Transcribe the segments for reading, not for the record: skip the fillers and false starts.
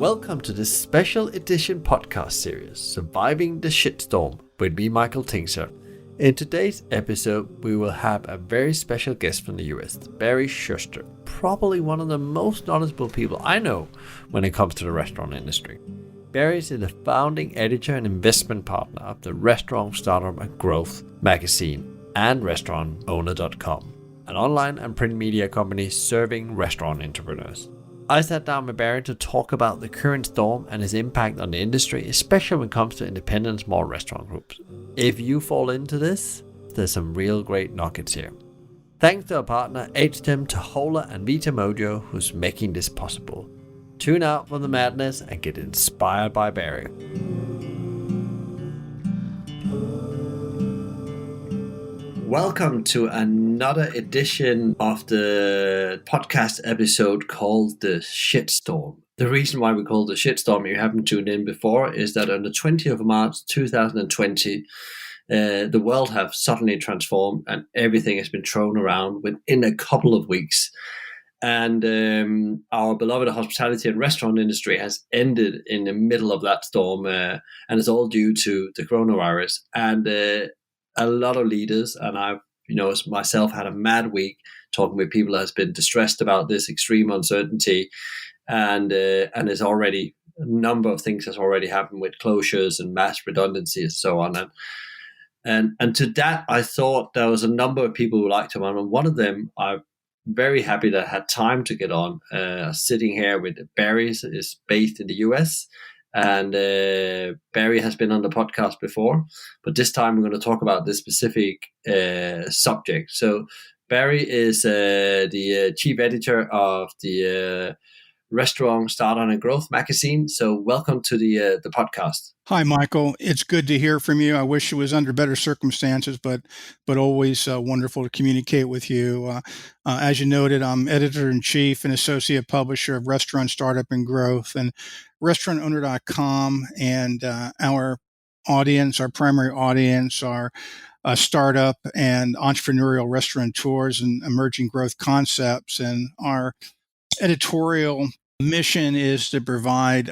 Welcome to this special edition podcast series, Surviving the Shitstorm, with me, Michael Tingser. In today's episode, we will have a very special guest from the US, Barry Shuster, probably one of the most knowledgeable people I know when it comes to the restaurant industry. Barry is the founding editor and investment partner of the Restaurant Startup and Growth magazine and RestaurantOwner.com, an online and print media company serving restaurant entrepreneurs. I sat down with Barry to talk about the current storm and its impact on the industry, especially when it comes to independent small restaurant groups. If you fall into this, there's some real great nuggets here. Thanks to our partner HGEM, Tahola and Vita Mojo, who's making this possible. Tune out from the madness and get inspired by Barry. Welcome to another edition of the podcast episode called The Shitstorm. The reason why we call it The Shitstorm, you haven't tuned in before, is that on the 20th of March 2020, the world have suddenly transformed and everything has been thrown around within a couple of weeks. And our beloved hospitality and restaurant industry has ended in the middle of that storm, and it's all due to the coronavirus. And a lot of leaders, and I've, myself, had a mad week talking with people that has been distressed about this extreme uncertainty, and there's already a number of things that's already happened with closures and mass redundancy and so on. And to that, I thought there was a number of people who liked him, and one of them I'm very happy that I had time to get on. Sitting here with Barry, is based in the US. And Barry has been on the podcast before, but this time we're going to talk about this specific subject. So Barry is the chief editor of the Restaurant Startup and Growth magazine. So welcome to the podcast. Hi, Michael. It's good to hear from you. I wish it was under better circumstances, but always wonderful to communicate with you. As you noted, I'm editor-in-chief and associate publisher of Restaurant Startup and Growth and RestaurantOwner.com. And our audience, our primary audience, are startup and entrepreneurial restaurateurs and emerging growth concepts. And our editorial mission is to provide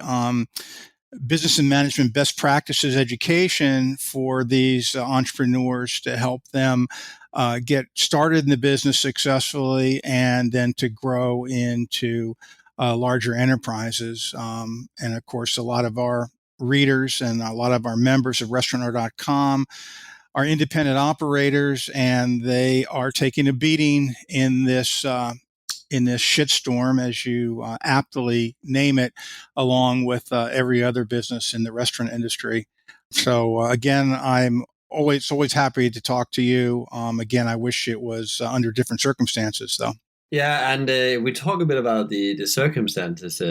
business and management best practices education for these entrepreneurs to help them get started in the business successfully and then to grow into larger enterprises. And of course, a lot of our readers and a lot of our members of RestaurantOwner.com are independent operators, and they are taking a beating in this shitstorm, as you aptly name it, along with every other business in the restaurant industry. So again, I'm always happy to talk to you. Again, I wish it was under different circumstances, though. Yeah, and we talk a bit about the circumstances,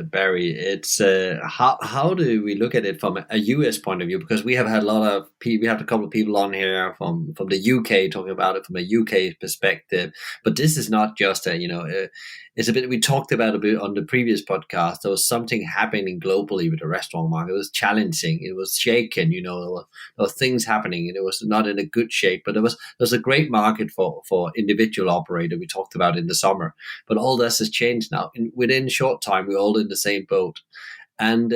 Barry. It's how do we look at it from a US point of view? Because we have had we have a couple of people on here from the UK talking about it from a UK perspective. But this is not just it's a bit, we talked about a bit on the previous podcast. There was something happening globally with the restaurant market. It was challenging. It was shaken. There were things happening, and it was not in a good shape. But there was a great market for individual operator. We talked about in the summer, but all this has changed now. Within a short time, we're all in the same boat. And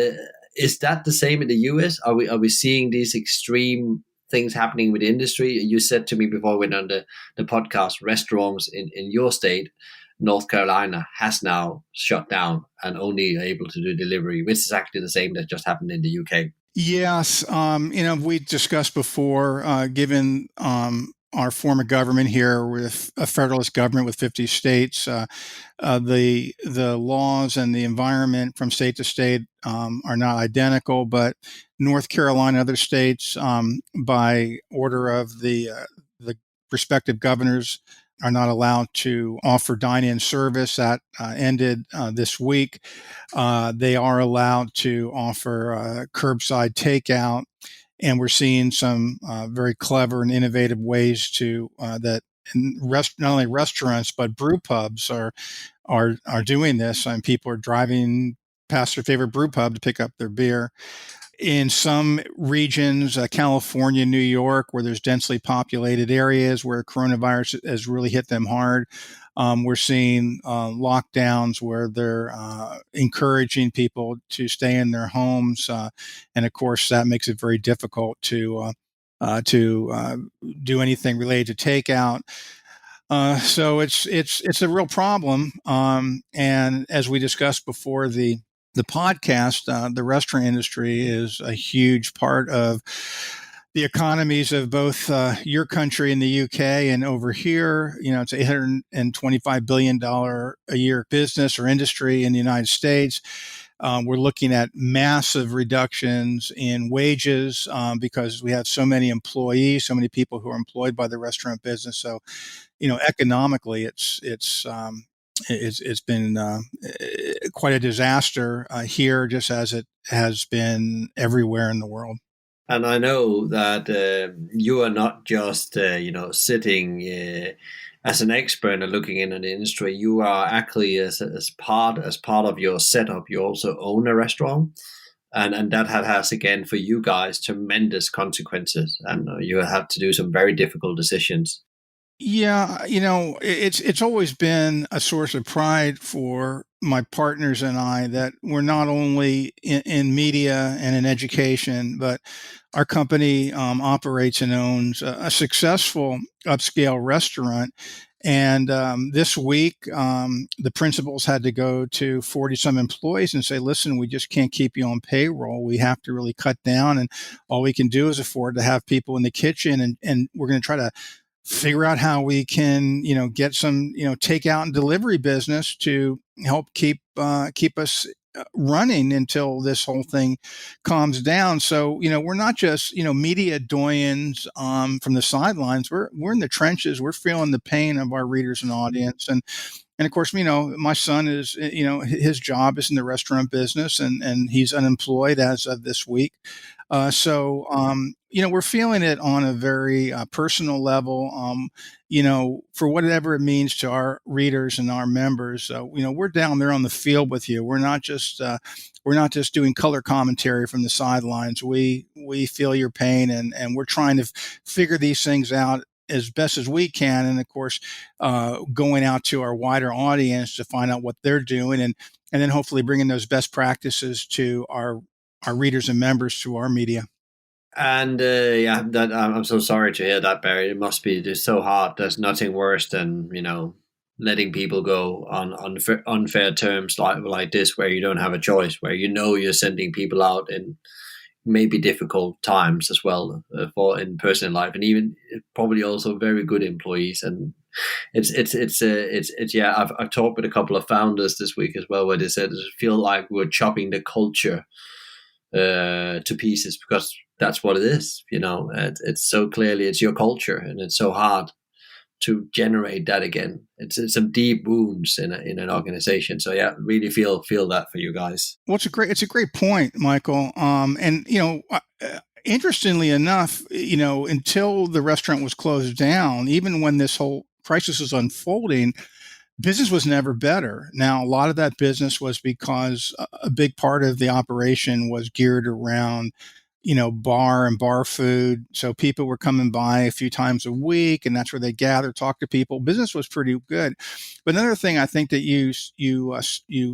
is that the same in the US? Are we seeing these extreme things happening with the industry? You said to me before we went on the podcast, restaurants in your state, North Carolina, has now shut down and only able to do delivery, which is actually the same that just happened in the UK. Yes. We discussed before, given our form of government here with a federalist government with 50 states, the laws and the environment from state to state are not identical, but North Carolina and other states, by order of the respective governors, are not allowed to offer dine-in service. That ended this week. They are allowed to offer curbside takeout, and we're seeing some very clever and innovative ways to that not only restaurants but brew pubs are doing this, and people are driving past their favorite brew pub to pick up their beer. In some regions, California, New York, where there's densely populated areas where coronavirus has really hit them hard, We're seeing lockdowns where they're encouraging people to stay in their homes, and of course that makes it very difficult to do anything related to takeout. So it's a real problem. And as we discussed before the podcast, the restaurant industry is a huge part of the economies of both your country and the UK, and over here, it's $825 billion a year business or industry in the United States. We're looking at massive reductions in wages because we have so many employees, so many people who are employed by the restaurant business. So, economically, it's been quite a disaster here, just as it has been everywhere in the world. And I know that you are not just sitting as an expert and looking in the industry. You are actually as part of your setup. You also own a restaurant, and that has again for you guys tremendous consequences, and you have to do some very difficult decisions. Yeah, it's always been a source of pride for my partners and I that we're not only in media and in education, but our company operates and owns a successful upscale restaurant. And this week, the principals had to go to 40 some employees and say, listen, we just can't keep you on payroll. We have to really cut down. And all we can do is afford to have people in the kitchen. And we're going to try to figure out how we can, get some, takeout and delivery business to help keep us running until this whole thing calms down. So, we're not just, media doyens from the sidelines. We're in the trenches. We're feeling the pain of our readers and audience. And of course, my son is, his job is in the restaurant business, and he's unemployed as of this week. So, we're feeling it on a very personal level, for whatever it means to our readers and our members. We're down there on the field with you. We're not just doing color commentary from the sidelines. We feel your pain, and we're trying to figure these things out as best as we can. And of course, going out to our wider audience to find out what they're doing, and then hopefully bringing those best practices to our readers and members through our media. And yeah, that I'm so sorry to hear that, Barry. It must be just so hard. There's nothing worse than letting people go on unfair terms like this, where you don't have a choice, where you're sending people out in maybe difficult times as well for in personal life, and even probably also very good employees. And it's yeah. I've talked with a couple of founders this week as well, where they said it feel like we're chopping the culture to pieces, because that's what it is. It's so clearly it's your culture, and it's so hard to generate that again. It's some deep wounds in an organization. So yeah, really feel that for you guys. Well, it's a great point, Michael. And interestingly enough, until the restaurant was closed down, even when this whole crisis was unfolding, business was never better. Now, a lot of that business was because a big part of the operation was geared around, bar and bar food. So people were coming by a few times a week, and that's where they gather, talk to people. Business was pretty good. But another thing I think that you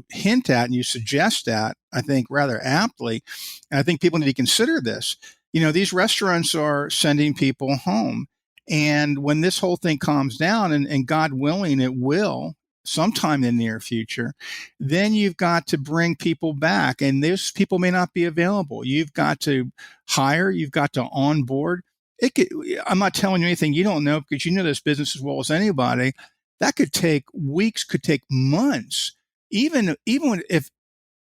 hint at and you suggest at, I think rather aptly, and I think people need to consider this. These restaurants are sending people home. And when this whole thing calms down, and God willing, it will sometime in the near future, then you've got to bring people back, and those people may not be available. You've got to hire, you've got to onboard. I'm not telling you anything you don't know, because you know this business as well as anybody. That could take weeks, could take months. Even if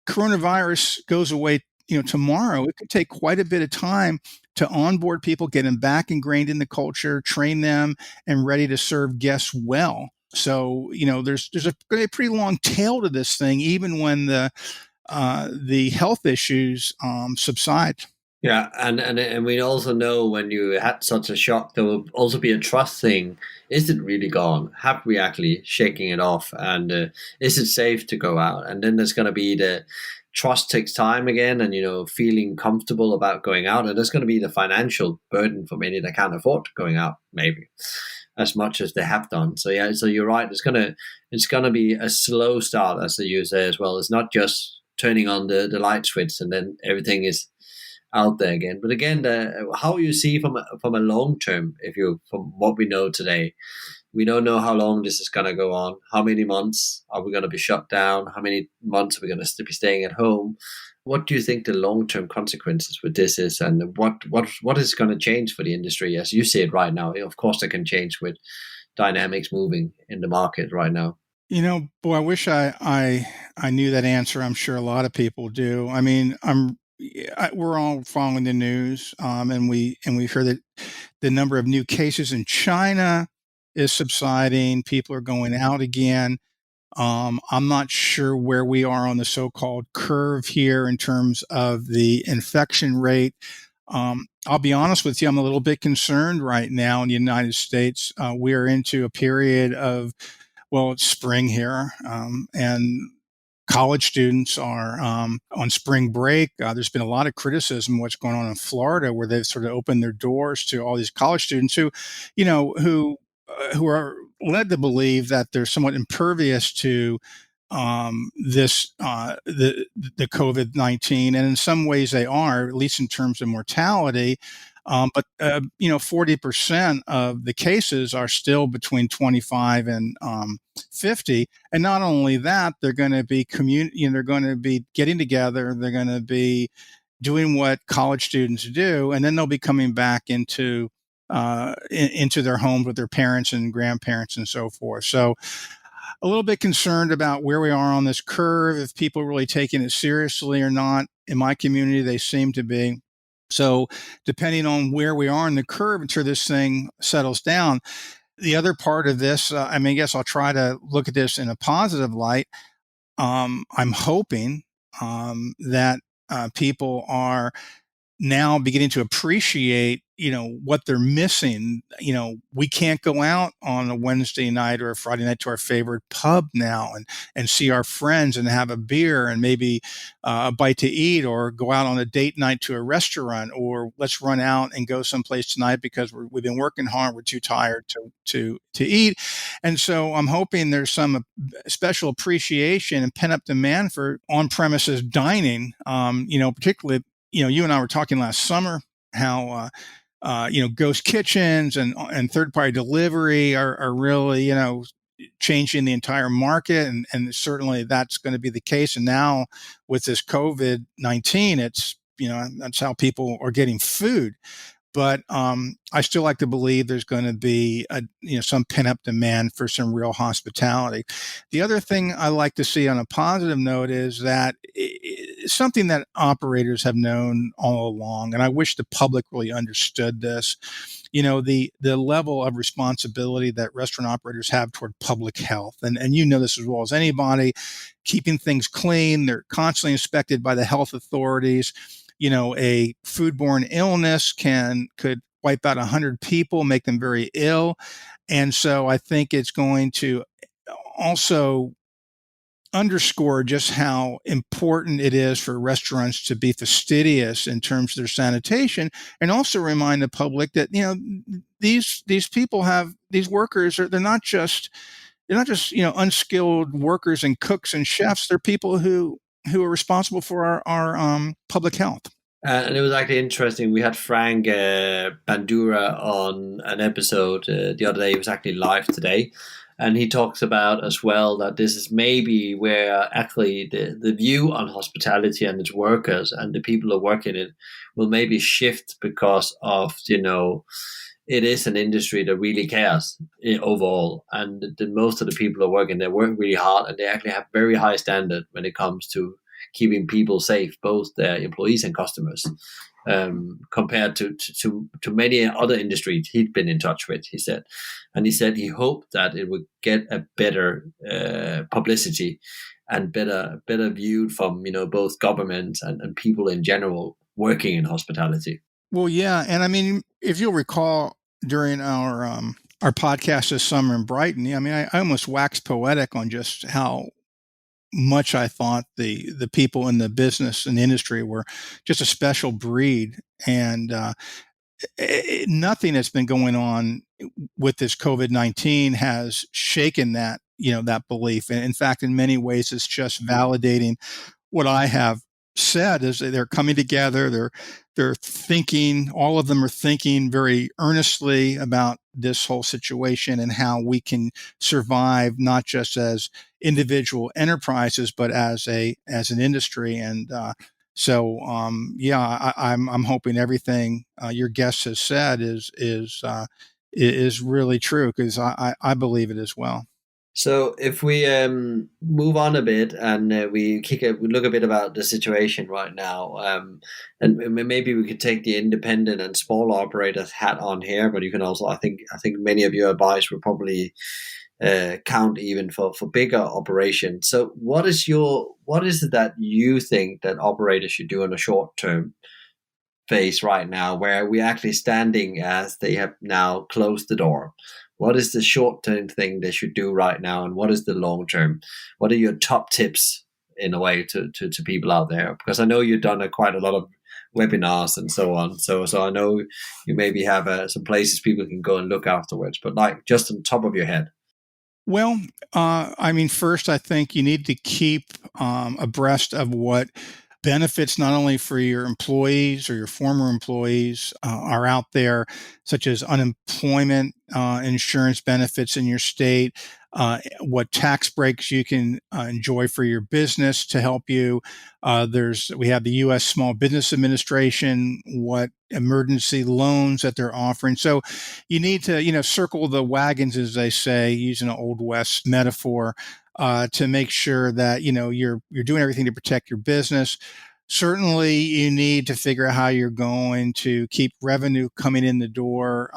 coronavirus goes away, tomorrow, it could take quite a bit of time to onboard people, get them back ingrained in the culture, train them, and ready to serve guests well. So, there's a pretty long tail to this thing, even when the health issues subside. Yeah, and we also know when you had such a shock, there will also be a trust thing. Is it really gone? Have we actually shaking it off? And is it safe to go out? And then there's going to be the trust takes time again, and feeling comfortable about going out. And there's going to be the financial burden for many that can't afford going out, maybe. as much as they have done. So yeah, so you're right. It's gonna be a slow start, as you say as well. It's not just turning on the light switch and then everything is out there again. But again, how you see from a long term, if you from what we know today, we don't know how long this is going to go on. How many months are we going to be shut down? How many months are we going to be staying at home? What do you think the long term consequences with this is, and what is going to change for the industry as you see it right now? Of course, it can change with dynamics moving in the market right now. Boy, I wish I knew that answer. I'm sure a lot of people do. I mean, we're all following the news, and we hear that the number of new cases in China is subsiding. People are going out again. I'm not sure where we are on the so-called curve here in terms of the infection rate. I'll be honest with you, I'm a little bit concerned right now in the United States. We are into a period of, well, it's spring here, and college students are on spring break. There's been a lot of criticism of what's going on in Florida, where they've sort of opened their doors to all these college students who are led to believe that they're somewhat impervious to the COVID-19, and in some ways they are, at least in terms of mortality. But 40% of the cases are still between 25 and 50, and not only that, they're going to be they're going to be getting together, they're going to be doing what college students do, and then they'll be coming back into their homes with their parents and grandparents and so forth. So a little bit concerned about where we are on this curve, if people are really taking it seriously or not. In my community, they seem to be. So depending on where we are in the curve until this thing settles down, the other part of this, I guess I'll try to look at this in a positive light. I'm hoping that people are now beginning to appreciate, what they're missing. We can't go out on a Wednesday night or a Friday night to our favorite pub now and see our friends and have a beer and maybe a bite to eat, or go out on a date night to a restaurant, or let's run out and go someplace tonight because we've been working hard. We're too tired to eat. And so I'm hoping there's some special appreciation and pent up demand for on premises dining, particularly, you and I were talking last summer how, ghost kitchens and third party delivery are really, changing the entire market. And certainly that's going to be the case. And now with this COVID-19, it's, that's how people are getting food. But I still like to believe there's going to be some pent up demand for some real hospitality. The other thing I like to see on a positive note is that something that operators have known all along, and I wish the public really understood this. The level of responsibility that restaurant operators have toward public health, and this as well as anybody, keeping things clean. They're constantly inspected by the health authorities. A foodborne illness could wipe out 100 people, make them very ill. And so I think it's going to also underscore just how important it is for restaurants to be fastidious in terms of their sanitation, and also remind the public that, these people have these workers, they're not just unskilled workers and cooks and chefs. They're people who are responsible for our public health. And it was actually interesting. We had Frank Bandura on an episode the other day. He was actually live today. And he talks about as well that this is maybe where actually the view on hospitality and its workers and the people who work in it will maybe shift because of, it is an industry that really cares overall. And most of the people who are working, they work really hard and they actually have very high standard when it comes to keeping people safe, both their employees and customers, compared to many other industries he'd been in touch with, he said. And he said he hoped that it would get a better publicity and better viewed from, both government and people in general working in hospitality. Well, yeah. And if you'll recall during our podcast this summer in Brighton, I almost waxed poetic on just how much I thought the people in the business and the industry were just a special breed. And Nothing that's been going on with this COVID-19 has shaken that, that belief. And in fact, in many ways, it's just validating what I have said. Is they're coming together. They're thinking. All of them are thinking very earnestly about this whole situation and how we can survive, not just as individual enterprises, but as an industry. And yeah, I'm hoping everything your guest has said is really true, because I believe it as well. So if we move on a bit and we look a bit about the situation right now, and maybe we could take the independent and small operators hat on here, but you can also, I think many of your advice will probably count even for bigger operations. So what is it that you think that operators should do in a short term phase right now, where we're actually standing as they have now closed the door? What is the short term thing they should do right now, and what is the long term? What are your top tips in a way to people out there? Because I know you've done quite a lot of webinars and so on. So I know you maybe have some places people can go and look afterwards. But like just on top of your head. Well, I mean, first, I think you need to keep abreast of what benefits, not only for your employees or your former employees, are out there, such as unemployment insurance benefits in your state, what tax breaks you can enjoy for your business to help you. We have the U.S. Small Business Administration, what emergency loans that they're offering. So you need to, circle the wagons, as they say, using an Old West metaphor, to make sure that, you're doing everything to protect your business. Certainly, you need to figure out how you're going to keep revenue coming in the door,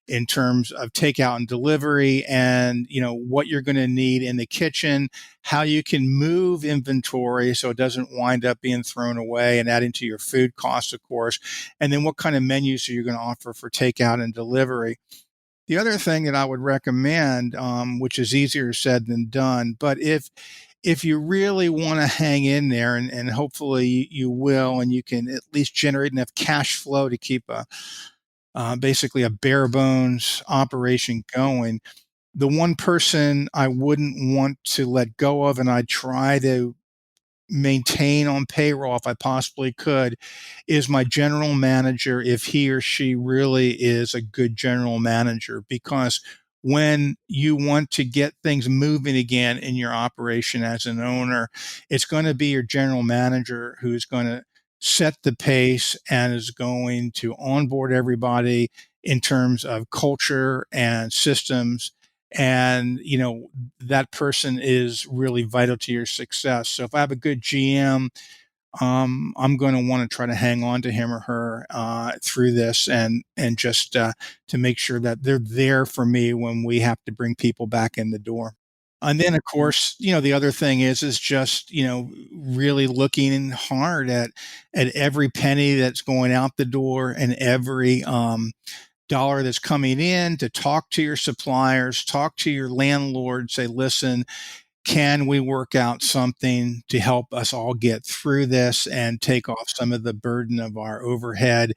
in terms of takeout and delivery, and what you're going to need in the kitchen, how you can move inventory so it doesn't wind up being thrown away and adding to your food costs, of course, and then what kind of menus are you going to offer for takeout and delivery. The other thing that I would recommend, which is easier said than done, but if you really want to hang in there, and hopefully you will, and you can at least generate enough cash flow to keep basically a bare bones operation going, the one person I wouldn't want to let go of, and I'd try to maintain on payroll if I possibly could, is my general manager, if he or she really is a good general manager. Because when you want to get things moving again in your operation as an owner, it's going to be your general manager who's going to set the pace and is going to onboard everybody in terms of culture and systems. And that person is really vital to your success. So if I have a good GM, I'm going to want to try to hang on to him or her through this, and just to make sure that they're there for me when we have to bring people back in the door. And then, of course, the other thing is just really looking hard at every penny that's going out the door, and every dollar that's coming in, to talk to your suppliers, talk to your landlord, say, listen, can we work out something to help us all get through this and take off some of the burden of our overhead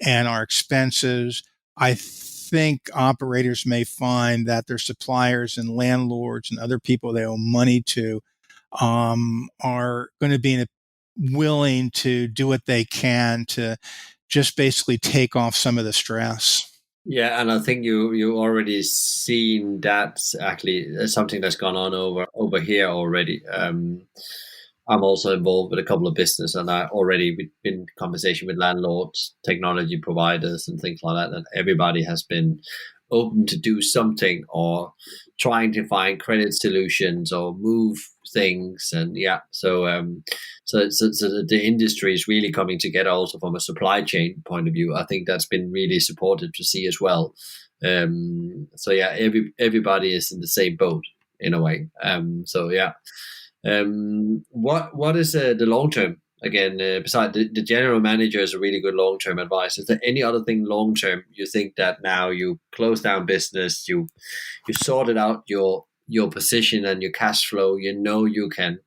and our expenses? I think operators may find that their suppliers and landlords and other people they owe money to are going to be willing to do what they can to just basically take off some of the stress. Yeah, and I think you already seen that's actually something that's gone on over here already. I'm also involved with a couple of business, and I already been in conversation with landlords, technology providers, and things like that. And everybody has been open to do something, or trying to find credit solutions or move things. And yeah, so the industry is really coming together also from a supply chain point of view. I think that's been really supportive to see as well. So yeah, everybody is in the same boat in a way. So yeah. What is the long term again? Besides the general manager is a really good long term advice. Is there any other thing long term you think that now you close down business, you sorted out your position and your cash flow, you can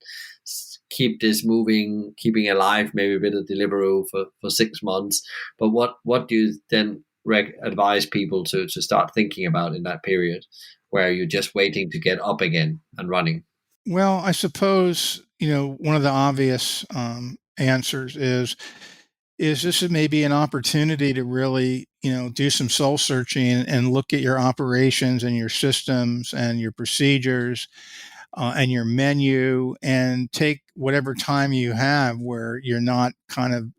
keep this moving, keeping alive, maybe a bit of Deliveroo for 6 months. But what do you then advise people to start thinking about in that period where you're just waiting to get up again and running? Well, I suppose, one of the obvious answers is this is maybe an opportunity to really, do some soul searching and look at your operations and your systems and your procedures and your menu, and take whatever time you have where you're not kind of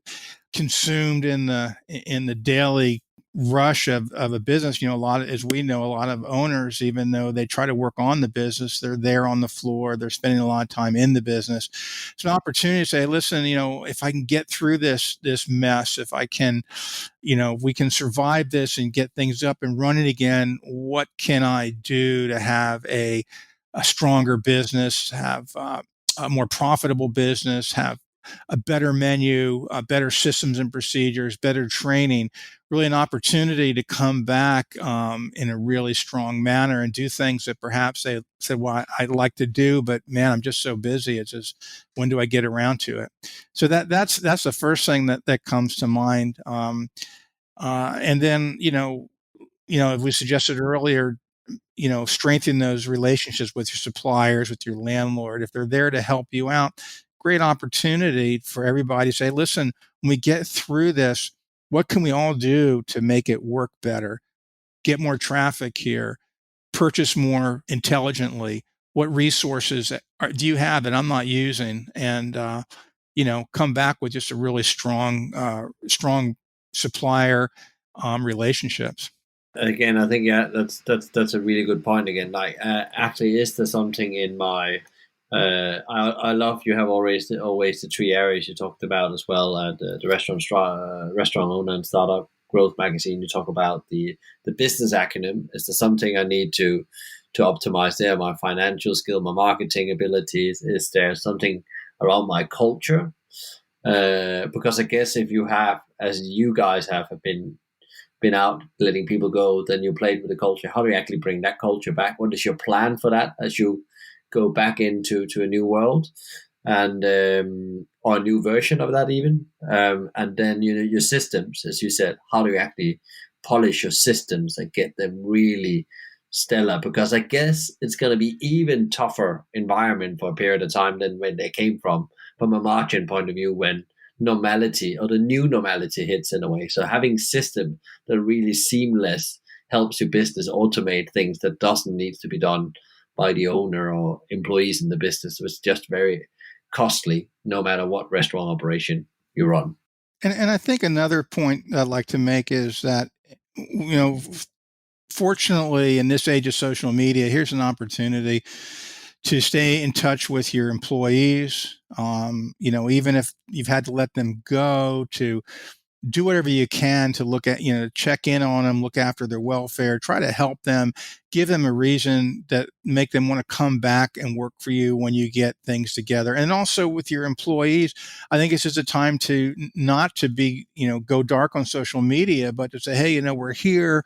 consumed in the daily rush of a business. A lot of, as we know, a lot of owners, even though they try to work on the business, they're there on the floor, they're spending a lot of time in the business. It's an opportunity to say, listen, if I can get through this mess, if I can, if we can survive this and get things up and running again, what can I do to have a stronger business, have a more profitable business, have a better menu, better systems and procedures, better training, really an opportunity to come back in a really strong manner and do things that perhaps they said, well, I'd like to do, but man, I'm just so busy. It's just, when do I get around to it? So that's the first thing that comes to mind. And then, as we suggested earlier, strengthen those relationships with your suppliers, with your landlord. If they're there to help you out, great opportunity for everybody to say, listen, when we get through this, what can we all do to make it work better? Get more traffic here, purchase more intelligently. What resources do you have that I'm not using? And, come back with just a really strong supplier relationships. Again, I think that's a really good point. Again, like actually, is there something in my I love you have always the three areas you talked about as well. The restaurant owner and startup growth magazine. You talk about the business acumen. Is there something I need to optimize there? My financial skill, my marketing abilities. Is there something around my culture? Because I guess if you have, as you guys have been out letting people go, then you played with the culture. How do you actually bring that culture back? What is your plan for that as you go back into a new world, and or a new version of that even? And then your systems, as you said, how do you actually polish your systems and get them really stellar? Because I guess it's going to be even tougher environment for a period of time than when they came from a margin point of view, when normality or the new normality hits in a way. So having system that really seamless helps your business automate things that doesn't need to be done by the owner or employees in the business. It's just very costly, no matter what restaurant operation you run. And I think another point I'd like to make is that, fortunately, in this age of social media, here's an opportunity to stay in touch with your employees. Even if you've had to let them go, to do whatever you can to look at, check in on them, look after their welfare, try to help them, give them a reason that make them want to come back and work for you when you get things together. And also with your employees, I think it's just a time to not to be, go dark on social media, but to say, hey, we're here.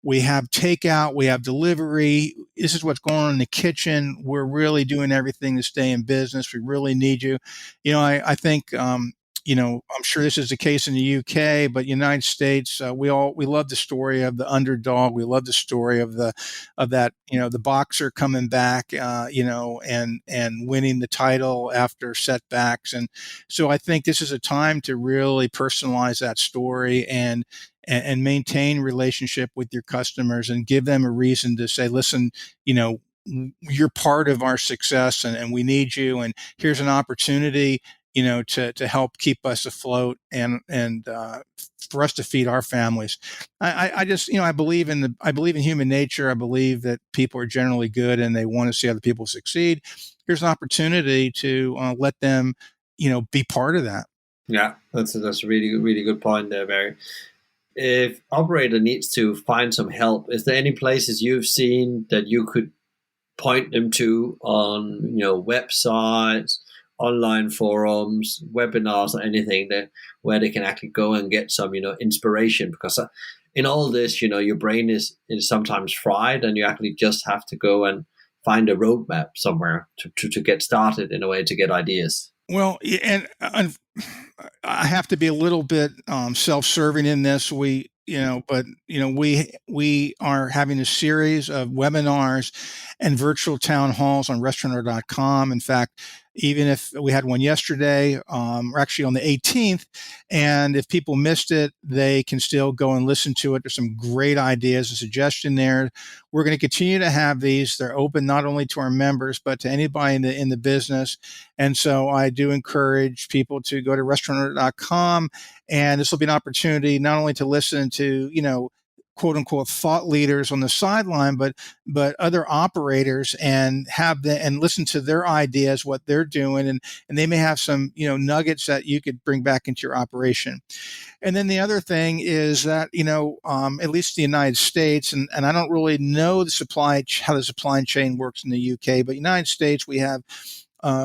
We have takeout, we have delivery. This is what's going on in the kitchen. We're really doing everything to stay in business. We really need you. I think, I'm sure this is the case in the UK, but United States, we love the story of the underdog. We love the story of that, the boxer coming back, and winning the title after setbacks. And so I think this is a time to really personalize that story and maintain relationship with your customers and give them a reason to say, listen, you're part of our success, and we need you. And here's an opportunity, to help keep us afloat and for us to feed our families. I just, I believe in human nature. I believe that people are generally good and they want to see other people succeed. Here's an opportunity to let them, be part of that. Yeah, that's a really really good point there, Barry. If operator needs to find some help, is there any places you've seen that you could point them to on websites, online forums, webinars, or anything where they can actually go and get some inspiration? Because in all this, your brain is sometimes fried, and you actually just have to go and find a roadmap somewhere to get started in a way to get ideas. Well, and I have to be a little bit self-serving in this. But we are having a series of webinars and virtual town halls on restaurateur.com. In fact, even if we had one yesterday, we're actually on the 18th, and if people missed it, they can still go and listen to it. There's some great ideas and suggestions there. We're going to continue to have these. They're open not only to our members but to anybody in the business. And so I do encourage people to go to restaurateur.com, and this will be an opportunity not only to listen to, quote unquote thought leaders on the sideline, but other operators, and and listen to their ideas, what they're doing, and they may have some nuggets that you could bring back into your operation. And then the other thing is that, at least the United States, and I don't really know how the supply chain works in the UK, but United States, we have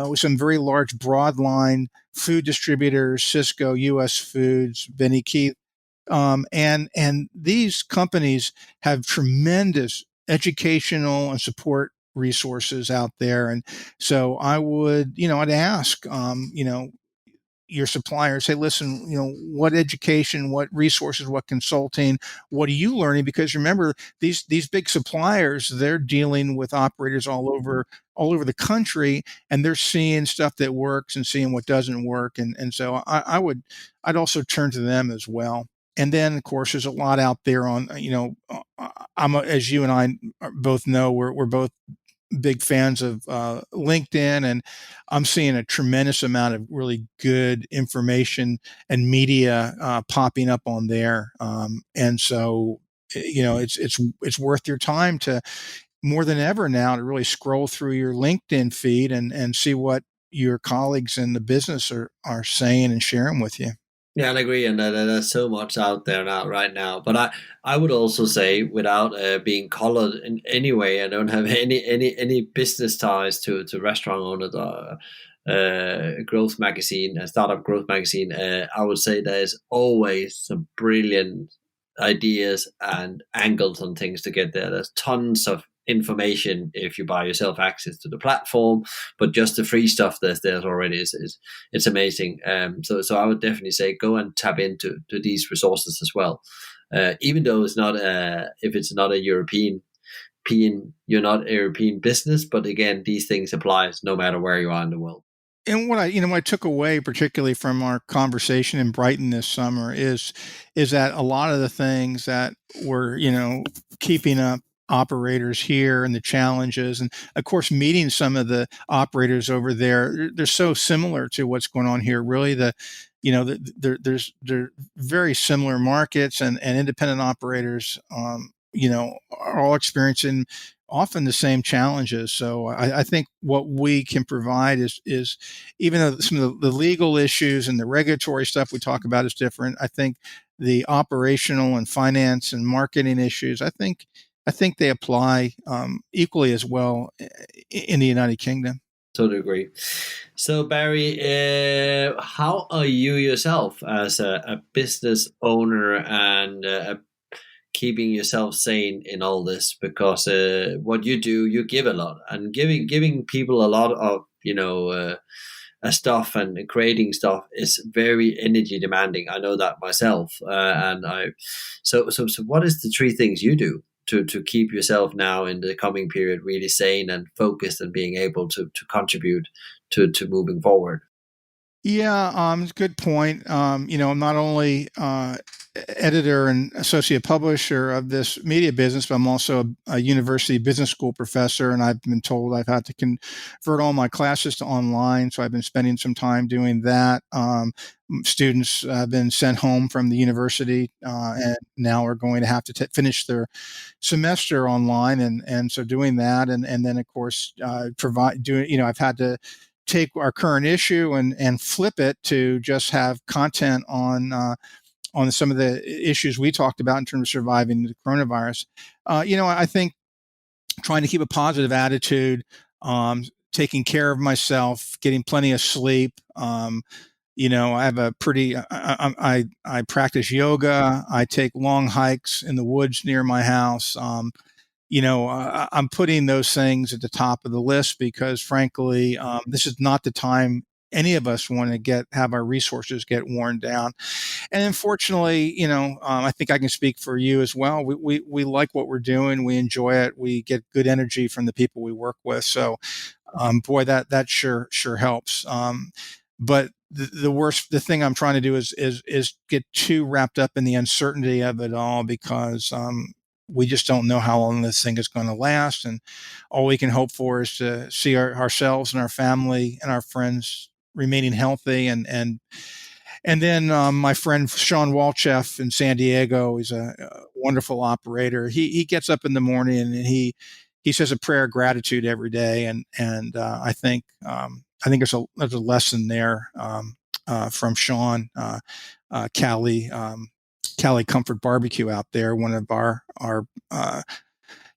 with some very large broadline food distributors, Cisco, U.S. Foods, Benny Keith, and these companies have tremendous educational and support resources out there. And so I'd ask, your suppliers, hey, listen, what education, what resources, what consulting, what are you learning? Because remember, these big suppliers, they're dealing with operators all over the country, and they're seeing stuff that works and seeing what doesn't work. And so I'd also turn to them as well. And then, of course, there's a lot out there on, as you and I both know, we're both big fans of LinkedIn, and I'm seeing a tremendous amount of really good information and media popping up on there. And so, it's worth your time to, more than ever now, to really scroll through your LinkedIn feed and see what your colleagues in the business are saying and sharing with you. Yeah, I agree, and there's so much out there now, right now. But I would also say, without being colored in any way, I don't have any business ties to restaurant owners or growth magazine, startup growth magazine. I would say there's always some brilliant ideas and angles on things to get there. There's tons of information if you buy yourself access to the platform, but just the free stuff there's already is it's amazing. So I would definitely say go and tap into these resources as well. Even though it's not if it's not a European, you're not a European business, but again, these things apply no matter where you are in the world. And what I took away particularly from our conversation in Brighton this summer is that a lot of the things that were, keeping up operators here and the challenges, and of course meeting some of the operators over there, they're so similar to what's going on here. Really, they're very similar markets, and independent operators, are all experiencing often the same challenges. So I think what we can provide is even though some of the legal issues and the regulatory stuff we talk about is different, I think the operational and finance and marketing issues, I think they apply equally as well in the United Kingdom. Totally agree. So Barry, how are you yourself as a business owner and keeping yourself sane in all this? Because what you do, you give a lot, and giving people a lot of stuff and creating stuff is very energy demanding. I know that myself, and I. So what is the three things you do to keep yourself now in the coming period really sane and focused and being able to contribute to moving forward? Yeah, good point. I'm not only editor and associate publisher of this media business, but I'm also a university business school professor, and I've been told I've had to convert all my classes to online. So I've been spending some time doing that. Students have been sent home from the university, and now are going to have to finish their semester online, and so doing that, and then of course I've had to take our current issue and flip it to just have content on some of the issues we talked about in terms of surviving the coronavirus. I think trying to keep a positive attitude, taking care of myself, getting plenty of sleep. I have a pretty, I practice yoga. I take long hikes in the woods near my house. I'm putting those things at the top of the list because, frankly, this is not the time any of us want to have our resources get worn down. And unfortunately, I think I can speak for you as well. We like what we're doing. We enjoy it. We get good energy from the people we work with. So, boy, that sure helps. But the thing I'm trying to do is get too wrapped up in the uncertainty of it all, because we just don't know how long this thing is going to last. And all we can hope for is to see ourselves and our family and our friends remaining healthy. And then my friend Sean Walchef in San Diego is a wonderful operator. He gets up in the morning and he says a prayer of gratitude every day. And I think there's a lesson there from Sean, Cali Comfort Barbecue out there, one of our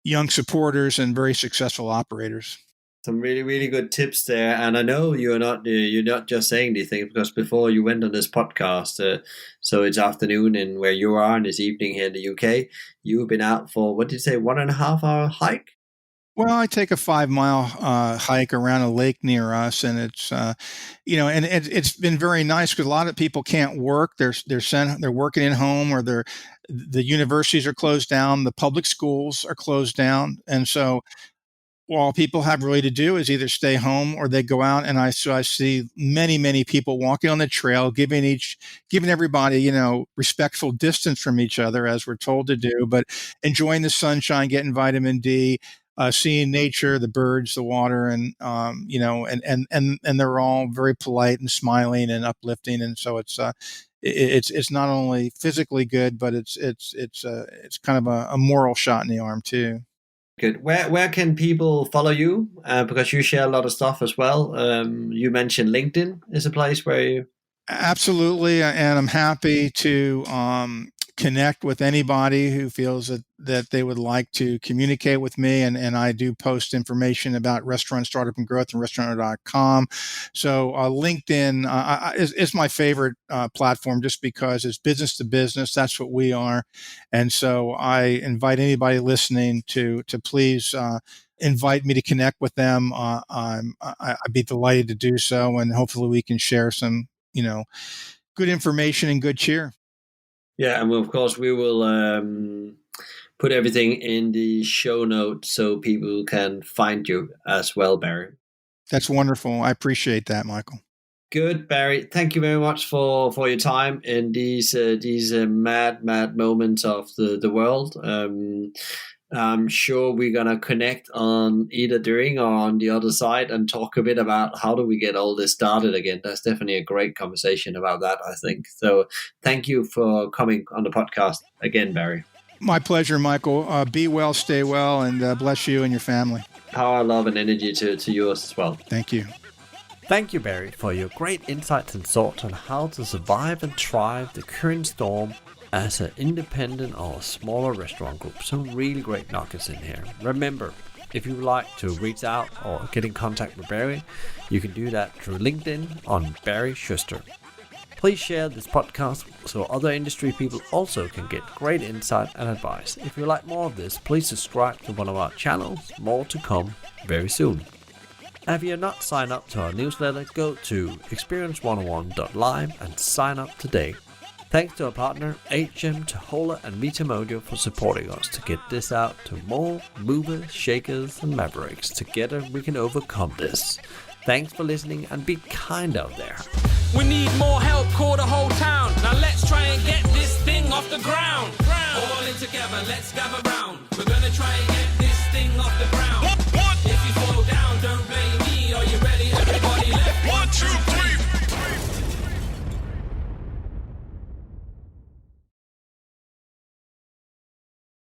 young supporters and very successful operators. Some really, really good tips there. And I know you're not just saying these things because before you went on this podcast, so it's afternoon in where you are and it's evening here in the UK, you've been out for, what did you say, 1.5 hour hike? Well, I take a 5-mile hike around a lake near us, and it's and it's been very nice because a lot of people can't work. They're working at home, or the universities are closed down, the public schools are closed down, and so all people have really to do is either stay home or they go out. And I see many people walking on the trail, giving everybody, respectful distance from each other as we're told to do, but enjoying the sunshine, getting vitamin D, seeing nature, the birds, the water, and and they're all very polite and smiling and uplifting. And so it's not only physically good, but it's kind of a moral shot in the arm too. Good. Where can people follow you? Because you share a lot of stuff as well. You mentioned LinkedIn is a place where you... Absolutely, and I'm happy to connect with anybody who feels that they would like to communicate with me. And I do post information about restaurant startup and growth and restaurant.com. So LinkedIn is my favorite platform, just because it's business to business. That's what we are. And so I invite anybody listening to please invite me to connect with them. I'd be delighted to do so. And hopefully we can share some, good information and good cheer. Yeah, and of course we will put everything in the show notes so people can find you as well, Barry. That's wonderful. I appreciate that, Michael. Good, Barry. Thank you very much for your time in these mad moments of the world. I'm sure we're going to connect on either during or on the other side and talk a bit about how do we get all this started again. That's definitely a great conversation about that, I think. So thank you for coming on the podcast again, Barry. My pleasure, Michael. Be well, stay well, and bless you and your family. Power, love, and energy to yours as well. Thank you. Thank you, Barry, for your great insights and thoughts on how to survive and thrive the current storm as an independent or smaller restaurant group. Some really great nuggets in here. Remember, if you would like to reach out or get in contact with Barry, you can do that through LinkedIn on Barry Shuster. Please share this podcast so other industry people also can get great insight and advice. If you like more of this, please subscribe to one of our channels. More to come very soon. If you have not signed up to our newsletter, go to experience101.live and sign up today. Thanks to our partner HGEM, Tahola and Vita Mojo for supporting us to get this out to more movers, shakers and mavericks. Together we can overcome this. Thanks for listening and be kind out there. We need more help, call the whole town. Now let's try and get this thing off the ground. All in together, let's gather round. We're gonna try and get this thing off the ground.